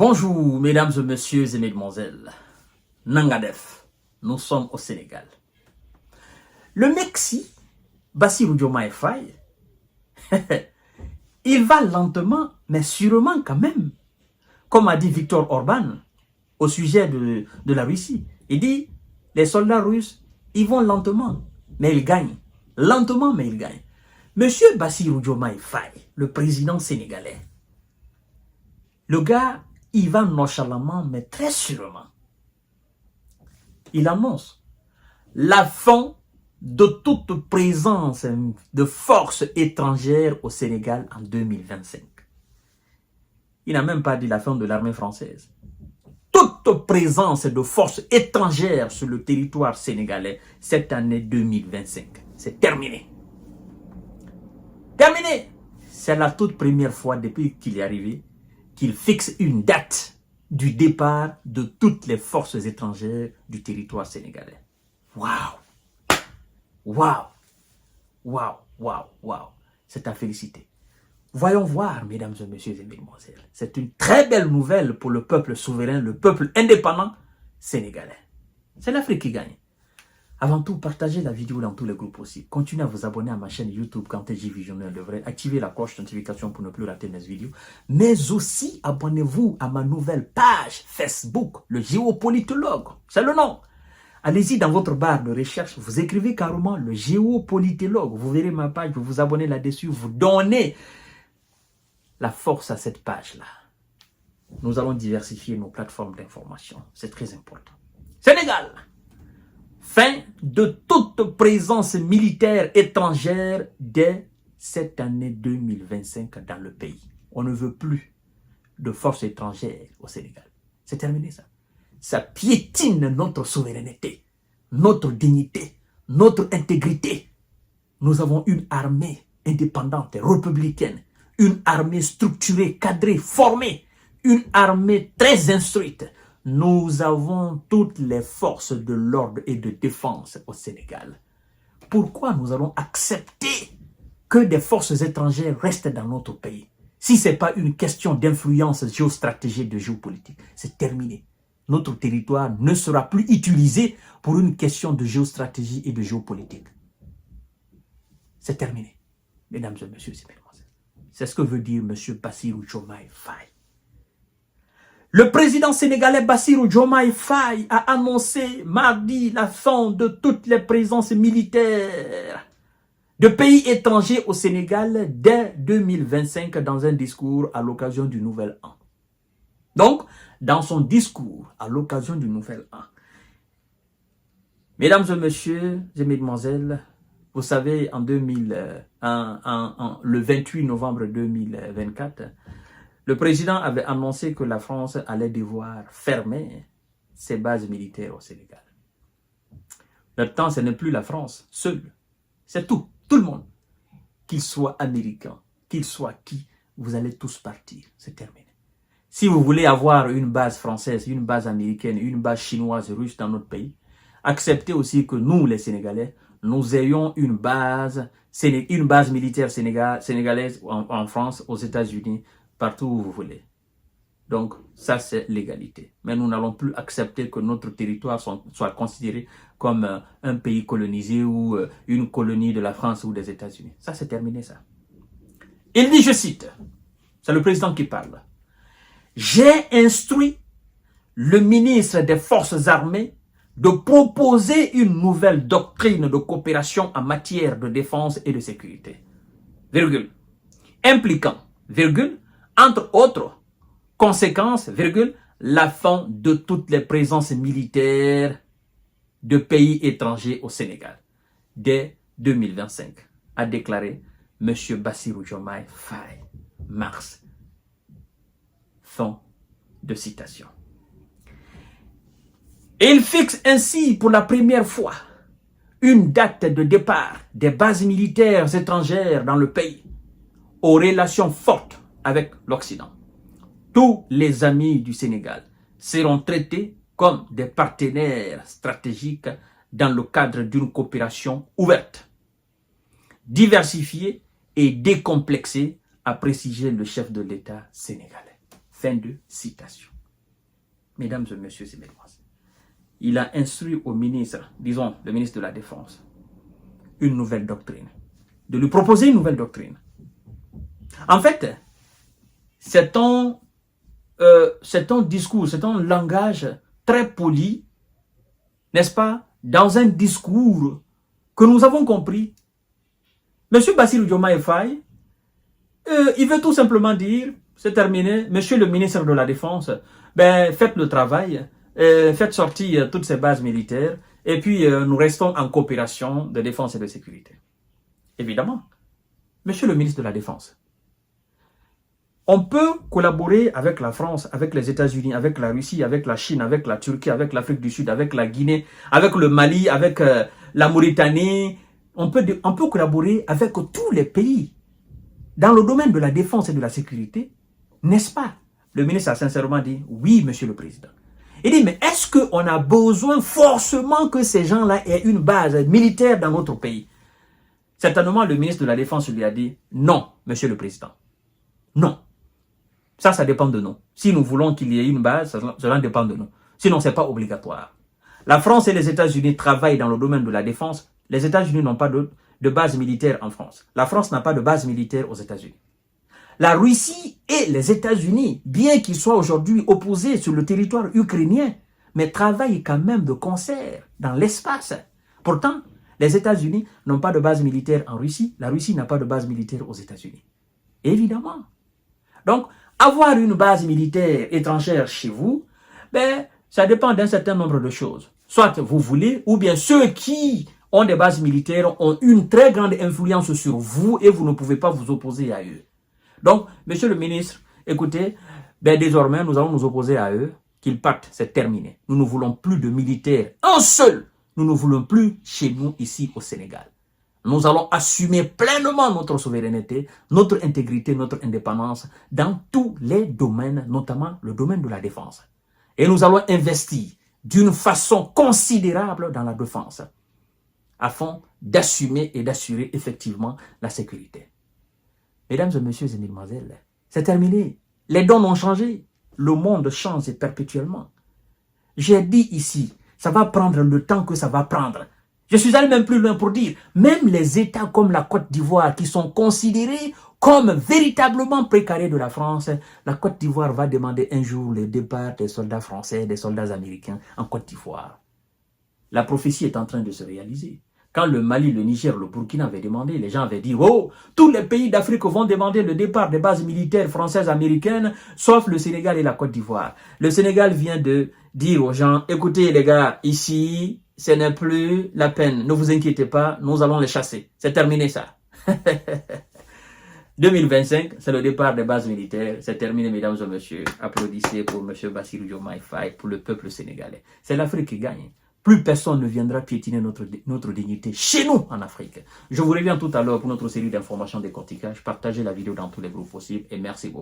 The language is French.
Bonjour, mesdames et messieurs et mesdemoiselles. Nangadef, nous sommes au Sénégal. Le Mexique, Bassirou Diomaye Faye, il va lentement, mais sûrement quand même. Comme a dit Viktor Orban au sujet de la Russie. Il dit, les soldats russes, ils vont lentement, mais ils gagnent. Lentement, mais ils gagnent. Monsieur Bassirou Diomaye Faye, le président sénégalais, le gars, il va nonchalamment, mais très sûrement. Il annonce la fin de toute présence de forces étrangères au Sénégal en 2025. Il n'a même pas dit la fin de l'armée française. Toute présence de forces étrangères sur le territoire sénégalais cette année 2025. C'est terminé. Terminé. C'est la toute première fois depuis qu'il est arrivé qu'il fixe une date du départ de toutes les forces étrangères du territoire sénégalais. Waouh! Waouh! Waouh! Waouh! Waouh! C'est à féliciter. Voyons voir, mesdames et messieurs et mesdemoiselles. C'est une très belle nouvelle pour le peuple souverain, le peuple indépendant sénégalais. C'est l'Afrique qui gagne. Avant tout, partagez la vidéo dans tous les groupes aussi. Continuez à vous abonner à ma chaîne YouTube Kanté J Visionnaire de vrai. Activez la cloche de notification pour ne plus rater mes vidéos. Mais aussi, abonnez-vous à ma nouvelle page Facebook, le géopolitologue. C'est le nom. Allez-y dans votre barre de recherche, vous écrivez carrément le géopolitologue. Vous verrez ma page, vous vous abonnez là-dessus, vous donnez la force à cette page-là. Nous allons diversifier nos plateformes d'information. C'est très important. Sénégal! Fin de toute présence militaire étrangère dès cette année 2025 dans le pays. On ne veut plus de forces étrangères au Sénégal. C'est terminé ça. Ça piétine notre souveraineté, notre dignité, notre intégrité. Nous avons une armée indépendante, républicaine, une armée structurée, cadrée, formée, une armée très instruite. Nous avons toutes les forces de l'ordre et de défense au Sénégal. Pourquoi nous allons accepter que des forces étrangères restent dans notre pays? Si ce n'est pas une question d'influence géostratégique, de géopolitique, c'est terminé. Notre territoire ne sera plus utilisé pour une question de géostratégie et de géopolitique. C'est terminé, mesdames et messieurs et mesdemoiselles. C'est ce que veut dire M. Bassirou Diomaye Faye. Le président sénégalais Bassirou Diomaye Faye a annoncé mardi la fin de toutes les présences militaires de pays étrangers au Sénégal dès 2025 dans un discours à l'occasion du Nouvel An. Donc, dans son discours à l'occasion du Nouvel An, mesdames et messieurs et mesdemoiselles, vous savez, le 28 novembre 2024, le président avait annoncé que la France allait devoir fermer ses bases militaires au Sénégal. Maintenant, ce n'est plus la France seule. C'est tout le monde. Qu'il soit américain, qu'il soit qui, vous allez tous partir. C'est terminé. Si vous voulez avoir une base française, une base américaine, une base chinoise, russe dans notre pays, acceptez aussi que nous, les Sénégalais, nous ayons une base militaire sénégalaise en France, aux États-Unis, partout où vous voulez. Donc, ça, c'est l'égalité. Mais nous n'allons plus accepter que notre territoire soit considéré comme un pays colonisé ou une colonie de la France ou des États-Unis. Ça, c'est terminé, ça. Il dit, je cite, c'est le président qui parle. « J'ai instruit le ministre des Forces armées de proposer une nouvelle doctrine de coopération en matière de défense et de sécurité. Virgule. Impliquant, virgule, entre autres conséquences, virgule, la fin de toutes les présences militaires de pays étrangers au Sénégal dès 2025, a déclaré M. Bassirou Diomaye Faye, mars. Fin de citation. Et il fixe ainsi pour la première fois une date de départ des bases militaires étrangères dans le pays aux relations fortes avec l'Occident. Tous les amis du Sénégal seront traités comme des partenaires stratégiques dans le cadre d'une coopération ouverte, diversifiée et décomplexée, a précisé le chef de l'État sénégalais. Fin de citation. mesdames et messieurs et mesdemoiselles, il a instruit au ministre, disons le ministre de la Défense, une nouvelle doctrine, de lui proposer une nouvelle doctrine. En fait, c'est un discours, c'est un langage très poli, n'est-ce pas, dans un discours que nous avons compris. Monsieur Bassirou Diomaye Faye, il veut tout simplement dire, c'est terminé, monsieur le ministre de la Défense, ben, faites le travail, faites sortir toutes ces bases militaires, et puis nous restons en coopération de défense et de sécurité. Évidemment, monsieur le ministre de la Défense, on peut collaborer avec la France, avec les États-Unis, avec la Russie, avec la Chine, avec la Turquie, avec l'Afrique du Sud, avec la Guinée, avec le Mali, avec la Mauritanie. On peut collaborer avec tous les pays dans le domaine de la défense et de la sécurité, n'est-ce pas? Le ministre a sincèrement dit, oui, monsieur le président. Il dit, mais est-ce qu'on a besoin forcément que ces gens-là aient une base militaire dans notre pays? Certainement, le ministre de la Défense lui a dit, non, monsieur le président. Non. Ça dépend de nous. Si nous voulons qu'il y ait une base, cela dépend de nous. Sinon, ce n'est pas obligatoire. La France et les États-Unis travaillent dans le domaine de la défense. Les États-Unis n'ont pas de base militaire en France. La France n'a pas de base militaire aux États-Unis. La Russie et les États-Unis, bien qu'ils soient aujourd'hui opposés sur le territoire ukrainien, mais travaillent quand même de concert dans l'espace. Pourtant, les États-Unis n'ont pas de base militaire en Russie. La Russie n'a pas de base militaire aux États-Unis. Évidemment. Donc, avoir une base militaire étrangère chez vous, ben, ça dépend d'un certain nombre de choses. Soit vous voulez, ou bien ceux qui ont des bases militaires ont une très grande influence sur vous et vous ne pouvez pas vous opposer à eux. Donc, monsieur le ministre, écoutez, ben désormais, nous allons nous opposer à eux, qu'ils partent, c'est terminé. Nous ne voulons plus de militaires, un seul. Nous ne voulons plus chez nous, ici au Sénégal. Nous allons assumer pleinement notre souveraineté, notre intégrité, notre indépendance dans tous les domaines, notamment le domaine de la défense. Et nous allons investir d'une façon considérable dans la défense afin d'assumer et d'assurer effectivement la sécurité. Mesdames et messieurs et mesdemoiselles, c'est terminé. Les dons ont changé. Le monde change perpétuellement. J'ai dit ici, ça va prendre le temps que ça va prendre. Je suis allé même plus loin pour dire, même les États comme la Côte d'Ivoire qui sont considérés comme véritablement précarés de la France, la Côte d'Ivoire va demander un jour le départ des soldats français, des soldats américains en Côte d'Ivoire. La prophétie est en train de se réaliser. Quand le Mali, le Niger, le Burkina avaient demandé, les gens avaient dit, oh, tous les pays d'Afrique vont demander le départ des bases militaires françaises, américaines, sauf le Sénégal et la Côte d'Ivoire. Le Sénégal vient de dire aux gens, écoutez les gars, ici, ce n'est plus la peine, ne vous inquiétez pas, nous allons les chasser. C'est terminé ça. 2025, c'est le départ des bases militaires. C'est terminé, mesdames et messieurs. Applaudissez pour M. Bassirou Diomaye Faye, pour le peuple sénégalais. C'est l'Afrique qui gagne. Plus personne ne viendra piétiner notre dignité chez nous en Afrique. Je vous reviens tout à l'heure pour notre série d'informations décortiquage. Partagez la vidéo dans tous les groupes possibles et merci beaucoup.